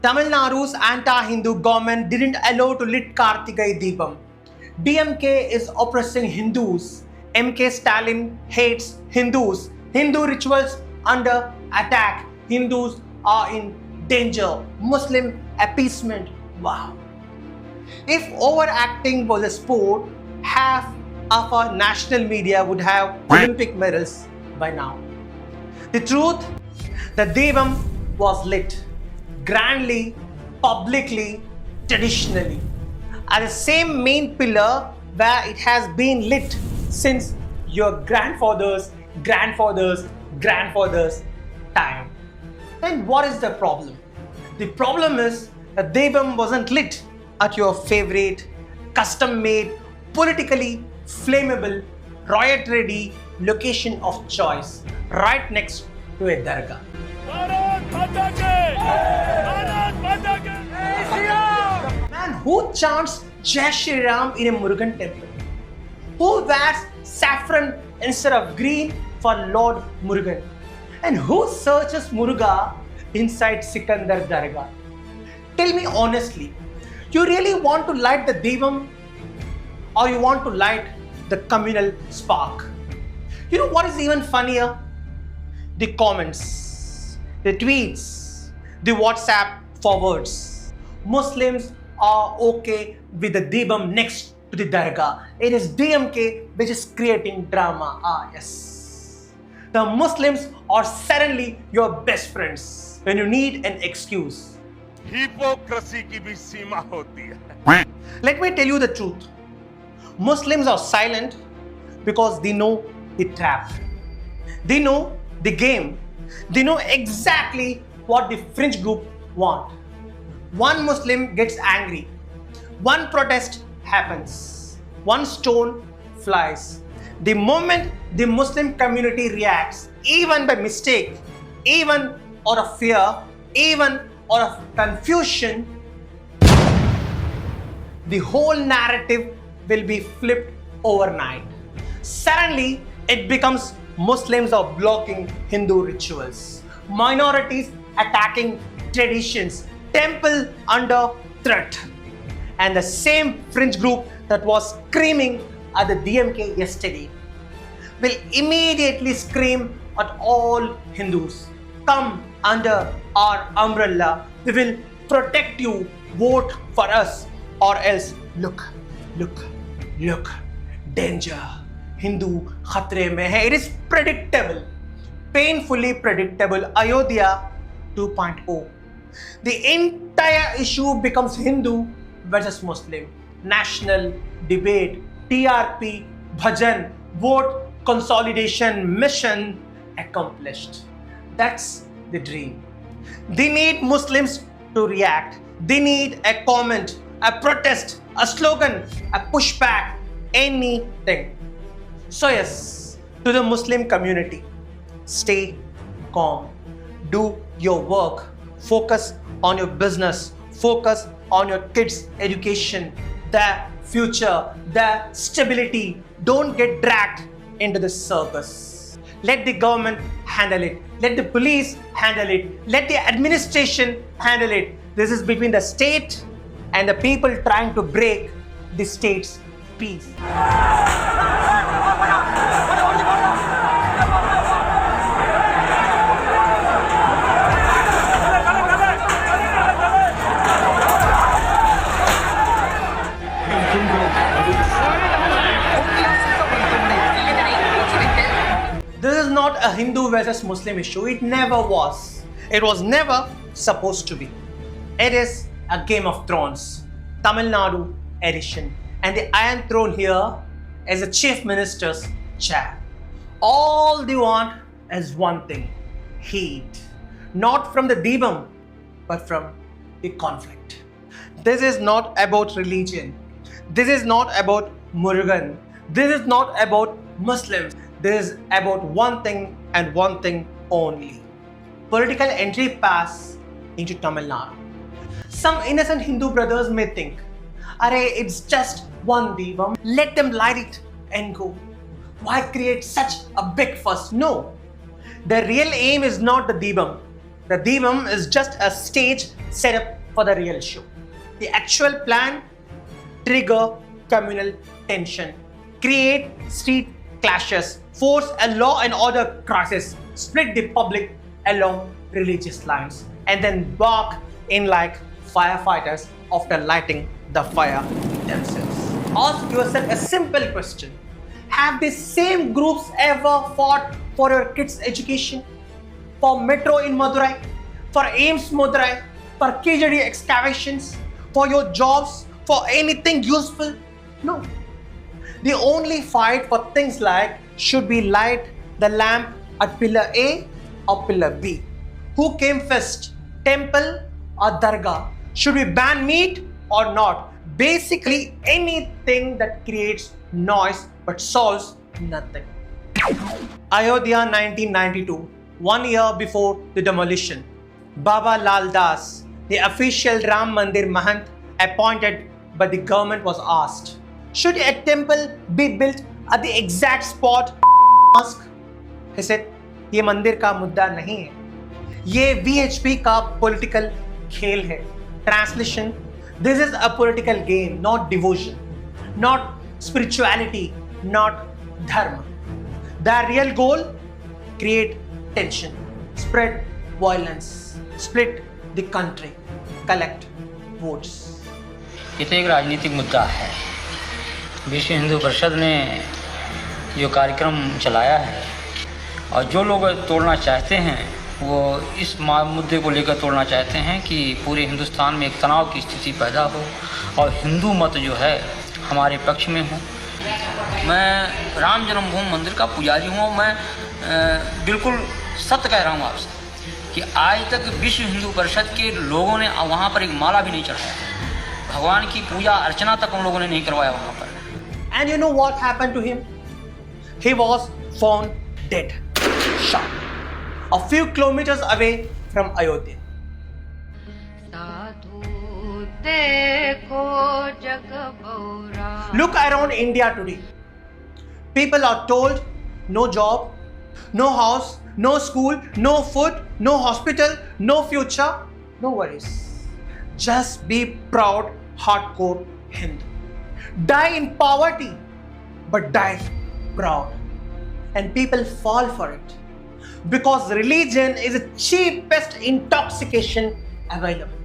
Tamil Nadu's anti-Hindu government didn't allow to lit Kartigai Deepam. DMK is oppressing Hindus. MK Stalin hates Hindus. Hindu rituals under attack. Hindus are in danger. Muslim appeasement. Wow. If overacting was a sport, half of our national media would have Olympic medals by now. The truth, the Devam was lit grandly, publicly, traditionally, as the same main pillar where it has been lit since your grandfather's time. And what is the problem? The problem is that Devam wasn't lit at your favorite, custom-made, politically flammable, riot-ready location of choice, right next to a dargah. Man, who chants Jai Shri Ram in a Murugan temple? Who wears saffron instead of green for Lord Murugan? And who searches Muruga inside Sikandar Dargah? Tell me honestly, you really want to light the Devam or you want to light the communal spark? You know what is even funnier? The comments, the tweets, the WhatsApp forwards. Muslims are okay with the Devam next to the Dargah. It is DMK which is creating drama. Ah, yes. The Muslims are suddenly your best friends when you need an excuse. Hypocrisy की भी सीमा होती है. Let me tell you the truth. Muslims are silent because they know the trap. They know the game. They know exactly what the fringe group want. One Muslim gets angry. One protest happens. One stone flies. The moment the Muslim community reacts, even by mistake, even out of fear, even out of confusion, the whole narrative will be flipped overnight. Suddenly, it becomes Muslims are blocking Hindu rituals, minorities attacking traditions, temple under threat. And the same fringe group that was screaming at the DMK yesterday will immediately scream at all Hindus. Come under our umbrella. We will protect you. Vote for us or else look. Danger. Hindu khatre mein hai. It is predictable. Painfully predictable. Ayodhya 2.0. The entire issue becomes Hindu versus Muslim. National debate, TRP, bhajan, vote consolidation mission accomplished. That's the dream. They need Muslims to react. They need a comment, a protest, a slogan, a pushback, anything. So yes, to the Muslim community, stay calm. Do your work. Focus on your business. Focus on your kids' education, their future, their stability. Don't get dragged into the circus. Let the government handle it. Let the police handle it. Let the administration handle it. This is between the state and the people trying to break the state's peace. This is not a Hindu versus Muslim issue. It never was. It was never supposed to be. It is a Game of Thrones, Tamil Nadu edition. And the Iron Throne here is the Chief Minister's chair. All they want is one thing: heat. Not from the Devam, but from the conflict. This is not about religion. This is not about Murugan. This is not about Muslims. This is about one thing and one thing only: political entry pass into Tamil Nadu. Some innocent Hindu brothers may think, "Arey, it's just one Devam. Let them light it and go. Why create such a big fuss?" No. The real aim is not the Devam. The Deepam is just a stage set up for the real show. The actual plan: trigger communal tension, create street clashes, force a law and order crisis, split the public along religious lines, and then walk in like firefighters after lighting the fire themselves. Ask yourself a simple question: have these same groups ever fought for your kids' education? For metro in Madurai? For AIMS Madurai? For KJD excavations? For your jobs? For anything useful? No. They only fight for things like, should we light the lamp at pillar A or pillar B? Who came first, temple or dargah? Should we ban meat or not? Basically anything that creates noise but solves nothing. Ayodhya 1992, 1 year before the demolition. Baba Lal Das, the official Ram Mandir Mahant appointed by the government, was asked, should a temple be built at the exact spot mosque? He said, ये मंदिर का मुद्दा नहीं है, ये VHP का political खेल है. Translation: this is a political game, not devotion, not spirituality, not dharma. The real goal: create tension, spread violence, split the country, collect votes. ये तो एक राजनीतिक मुद्दा है. विश्व हिंदू परिषद ने जो कार्यक्रम चलाया है और जो लोग तोड़ना चाहते हैं वो इस मुद्दे को लेकर तोड़ना चाहते हैं कि पूरे हिंदुस्तान में एक तनाव की स्थिति पैदा हो और हिंदू मत जो है हमारे पक्ष में हो. मैं राम जन्मभूमि मंदिर का पुजारी हूँ. मैं बिल्कुल सत्य कह रहा हूँ आपसे कि आज तक विश्व हिंदू परिषद के लोगों ने वहाँ पर एक माला भी नहीं चढ़ाया. भगवान की पूजा अर्चना तक उन लोगों ने नहीं करवाया वहाँ पर. And you know what happened to him? He was found dead, shot, a few kilometers away from Ayodhya. Look around India today. People are told no job, no house, no school, no food, no hospital, no future, no worries. Just be proud, hardcore Hindu. Die in poverty, but die proud. And people fall for it because religion is the cheapest intoxication available.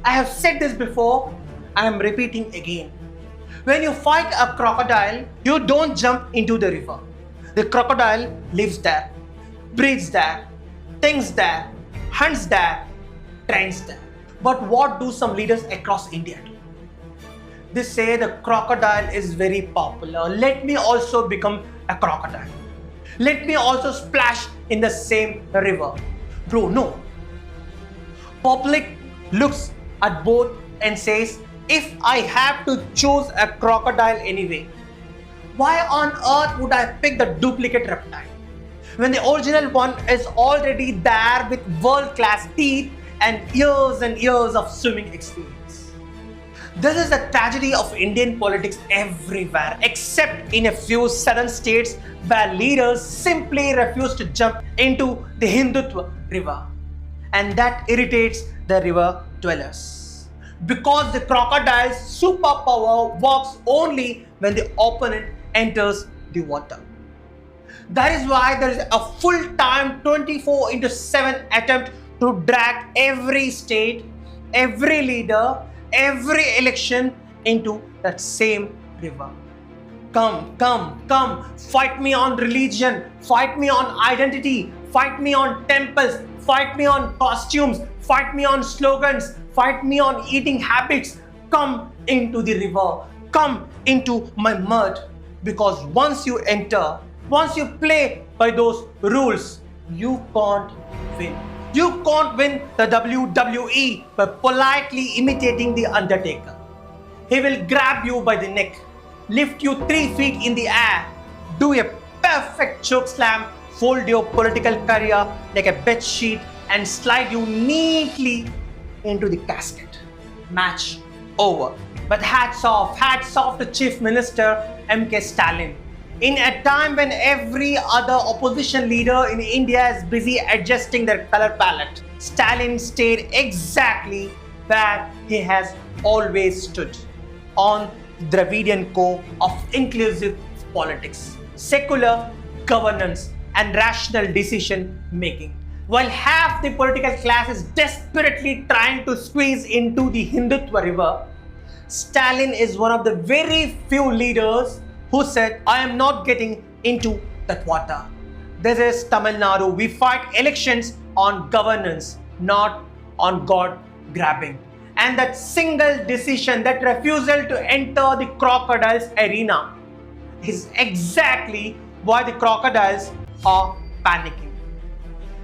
I have said this before, I am repeating again. When you fight a crocodile, you don't jump into the river. The crocodile lives there, breathes there, thinks there, hunts there, trains there. But what do some leaders across India do? They say the crocodile is very popular. Let me also become a crocodile. Let me also splash in the same river. Bro, no. Public looks at both and says, if I have to choose a crocodile anyway, why on earth would I pick the duplicate reptile when the original one is already there with world-class teeth and years of swimming experience? This is the tragedy of Indian politics everywhere, except in a few southern states where leaders simply refuse to jump into the Hindutva river. And that irritates the river dwellers. Because the crocodile's superpower works only when the opponent enters the water. That is why there is a full-time 24/7 attempt to drag every state, every leader, every election into that same river. Come, fight me on religion, fight me on identity, fight me on temples, fight me on costumes, fight me on slogans, fight me on eating habits. Come into the river, come into my mud. Because once you enter, once you play by those rules, you can't win. You can't win the WWE by politely imitating the Undertaker. He will grab you by the neck, lift you 3 feet in the air, do a perfect choke slam, fold your political career like a bed sheet, and slide you neatly into the casket. Match over. But hats off to Chief Minister M.K. Stalin. In a time when every other opposition leader in India is busy adjusting their color palette, Stalin stayed exactly where he has always stood, on the Dravidian core of inclusive politics, secular governance and rational decision making. While half the political class is desperately trying to squeeze into the Hindutva river, Stalin is one of the very few leaders who said, I am not getting into that water. This is Tamil Nadu. We fight elections on governance, not on God grabbing. And that single decision, that refusal to enter the crocodile's arena, is exactly why the crocodiles are panicking.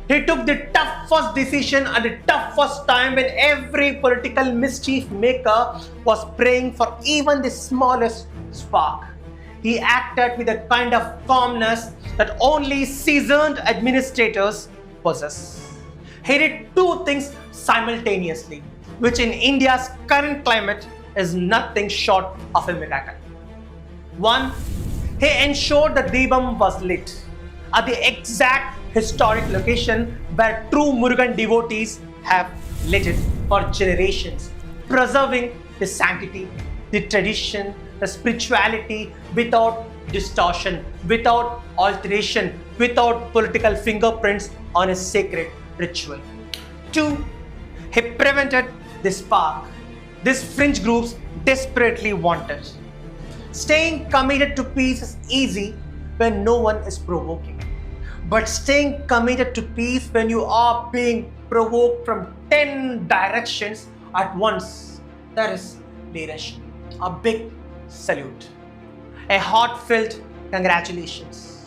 He took the toughest decision at the toughest time when every political mischief maker was praying for even the smallest spark. He acted with a kind of calmness that only seasoned administrators possess. He did two things simultaneously, which in India's current climate is nothing short of a miracle. One, he ensured the Deepam was lit at the exact historic location where true Murugan devotees have lit it for generations, preserving the sanctity, the tradition, the spirituality without distortion, without alteration, without political fingerprints on a sacred ritual. Two, he prevented the spark these fringe groups desperately wanted. Staying committed to peace is easy when no one is provoking. But staying committed to peace when you are being provoked from 10 directions at once, that is leadership. A big salute. A heartfelt congratulations.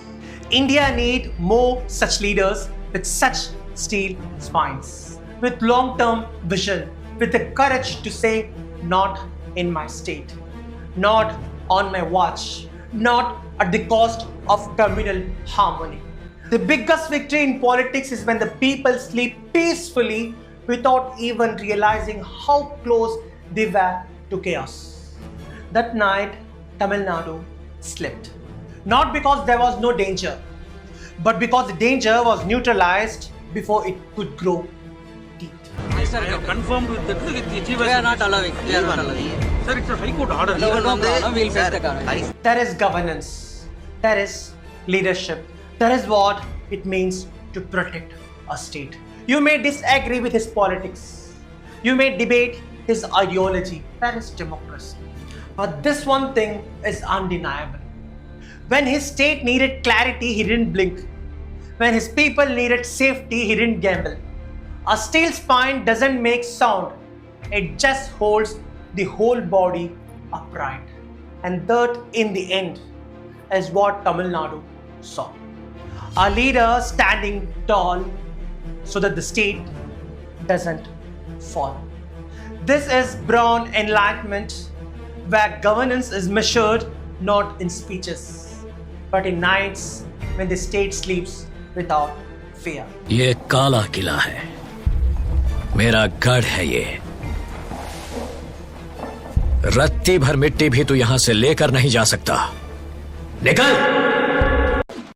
India needs more such leaders with such steel spines, with long-term vision, with the courage to say, not in my state, not on my watch, not at the cost of communal harmony. The biggest victory in politics is when the people sleep peacefully without even realizing how close they were to chaos. That night, Tamil Nadu slept. Not because there was no danger, but because the danger was neutralized before it could grow deep. Sir, I have confirmed with the chief. We are not allowing. We are not allowing. Sir, it's a high court order. No problem. We'll face the consequences. There is governance. There is leadership. That is what it means to protect a state. You may disagree with his politics. You may debate his ideology. That is democracy. But this one thing is undeniable. When his state needed clarity, he didn't blink. When his people needed safety, he didn't gamble. A steel spine doesn't make sound. It just holds the whole body upright. And that, in the end, is what Tamil Nadu saw. A leader standing tall so that the state doesn't fall. This is brown enlightenment, where governance is measured not in speeches, but in nights when the state sleeps without fear. ये काला किला है, मेरा गढ़ है ये। रत्ती भर मिट्टी भी तू यहां से लेकर नहीं जा सकता। निकल!